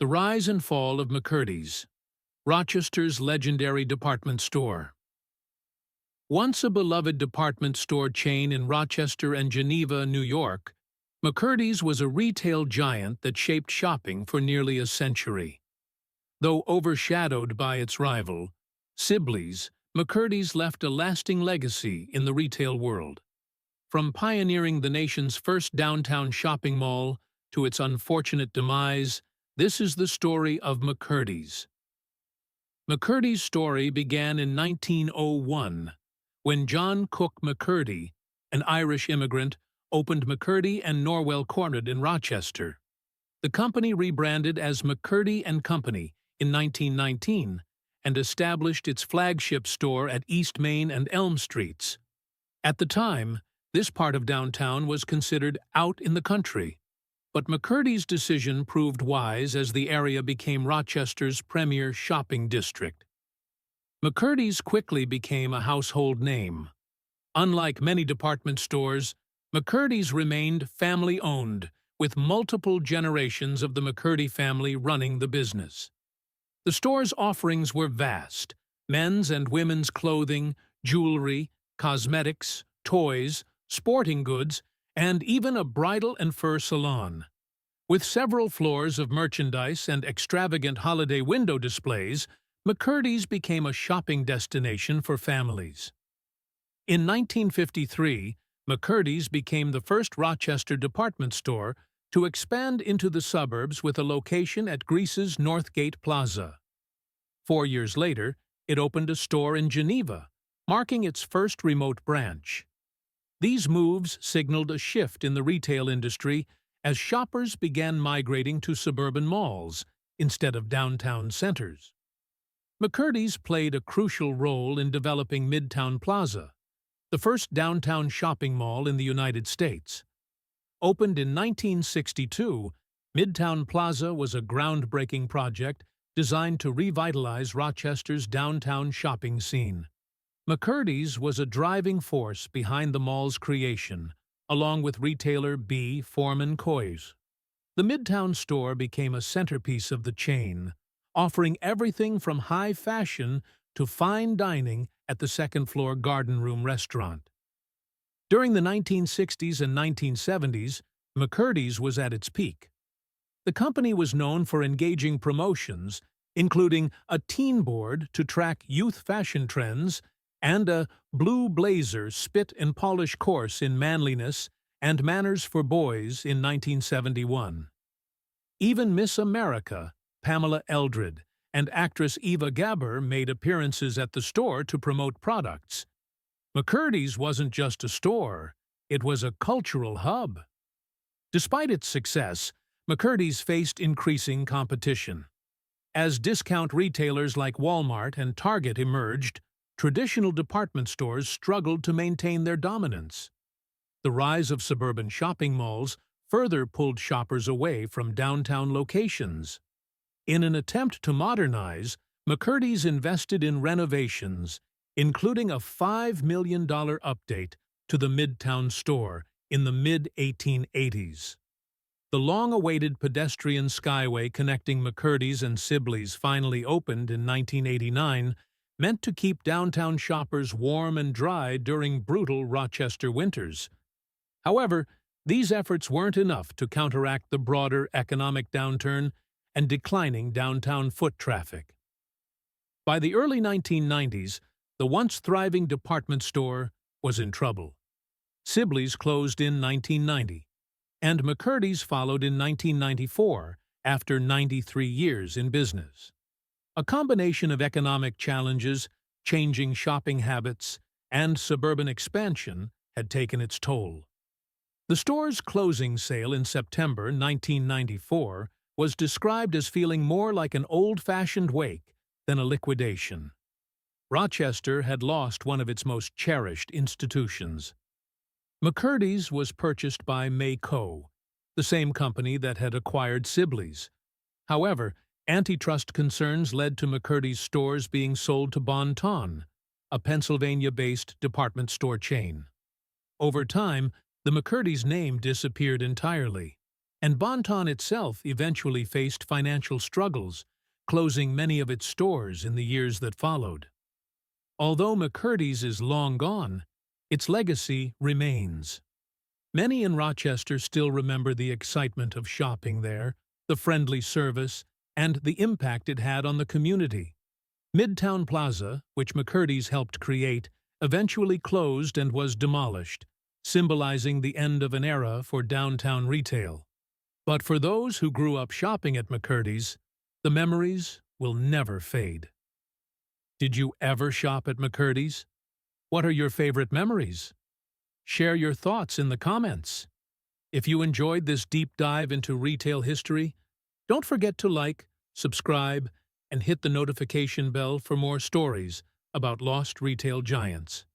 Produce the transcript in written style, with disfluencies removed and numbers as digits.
The rise and fall of McCurdy's, Rochester's legendary department store. Once a beloved department store chain in Rochester and Geneva, New York, McCurdy's was a retail giant that shaped shopping for nearly a century. Though overshadowed by its rival, Sibley's, McCurdy's left a lasting legacy in the retail world. From pioneering the nation's first downtown shopping mall to its unfortunate demise, this is the story of McCurdy's. McCurdy's story began in 1901, when John Cook McCurdy, an Irish immigrant, opened McCurdy and Norwell Cornett in Rochester. The company rebranded as McCurdy & Company in 1919 and established its flagship store at East Main and Elm Streets. At the time, this part of downtown was considered out in the country, but McCurdy's decision proved wise as the area became Rochester's premier shopping district. McCurdy's quickly became a household name. Unlike many department stores, McCurdy's remained family-owned, with multiple generations of the McCurdy family running the business. The store's offerings were vast: men's and women's clothing, jewelry, cosmetics, toys, sporting goods, and even a bridal and fur salon. With several floors of merchandise and extravagant holiday window displays, McCurdy's became a shopping destination for families. In 1953, McCurdy's became the first Rochester department store to expand into the suburbs with a location at Greece's Northgate Plaza. 4 years later, it opened a store in Geneva, marking its first remote branch. These moves signaled a shift in the retail industry as shoppers began migrating to suburban malls instead of downtown centers. McCurdy's played a crucial role in developing Midtown Plaza, the first downtown shopping mall in the United States. Opened in 1962, Midtown Plaza was a groundbreaking project designed to revitalize Rochester's downtown shopping scene. McCurdy's was a driving force behind the mall's creation, along with retailer B. Forman Coys. The Midtown store became a centerpiece of the chain, offering everything from high fashion to fine dining at the second-floor Garden Room restaurant. During the 1960s and 1970s, McCurdy's was at its peak. The company was known for engaging promotions, including a teen board to track youth fashion trends and a Blue Blazer spit and polish course in manliness and manners for boys in 1971. Even Miss America, Pamela Eldred, and actress Eva Gabor made appearances at the store to promote products. McCurdy's wasn't just a store, it was a cultural hub. Despite its success, McCurdy's faced increasing competition. As discount retailers like Walmart and Target emerged, traditional department stores struggled to maintain their dominance. The rise of suburban shopping malls further pulled shoppers away from downtown locations. In an attempt to modernize, McCurdy's invested in renovations, including a $5 million update to the Midtown store in the mid-1880s. The long-awaited pedestrian skyway connecting McCurdy's and Sibley's finally opened in 1989, meant to keep downtown shoppers warm and dry during brutal Rochester winters. However, these efforts weren't enough to counteract the broader economic downturn and declining downtown foot traffic. By the early 1990s, the once thriving department store was in trouble. Sibley's closed in 1990, and McCurdy's followed in 1994 after 93 years in business. A combination of economic challenges, changing shopping habits, and suburban expansion had taken its toll. The store's closing sale in September 1994 was described as feeling more like an old-fashioned wake than a liquidation. Rochester had lost one of its most cherished institutions. McCurdy's was purchased by Mayco, the same company that had acquired Sibley's. However, antitrust concerns led to McCurdy's stores being sold to Bon Ton, a Pennsylvania-based department store chain. Over time, the McCurdy's name disappeared entirely, And Bon-Ton itself eventually faced financial struggles, closing many of its stores in the years that followed. Although McCurdy's is long gone, its legacy remains. Many in Rochester still remember the excitement of shopping there, the friendly service, and the impact it had on the community. Midtown Plaza, which McCurdy's helped create, eventually closed and was demolished, symbolizing the end of an era for downtown retail. But for those who grew up shopping at McCurdy's, the memories will never fade. Did you ever shop at McCurdy's? What are your favorite memories? Share your thoughts in the comments. If you enjoyed this deep dive into retail history, don't forget to like, subscribe, and hit the notification bell for more stories about lost retail giants.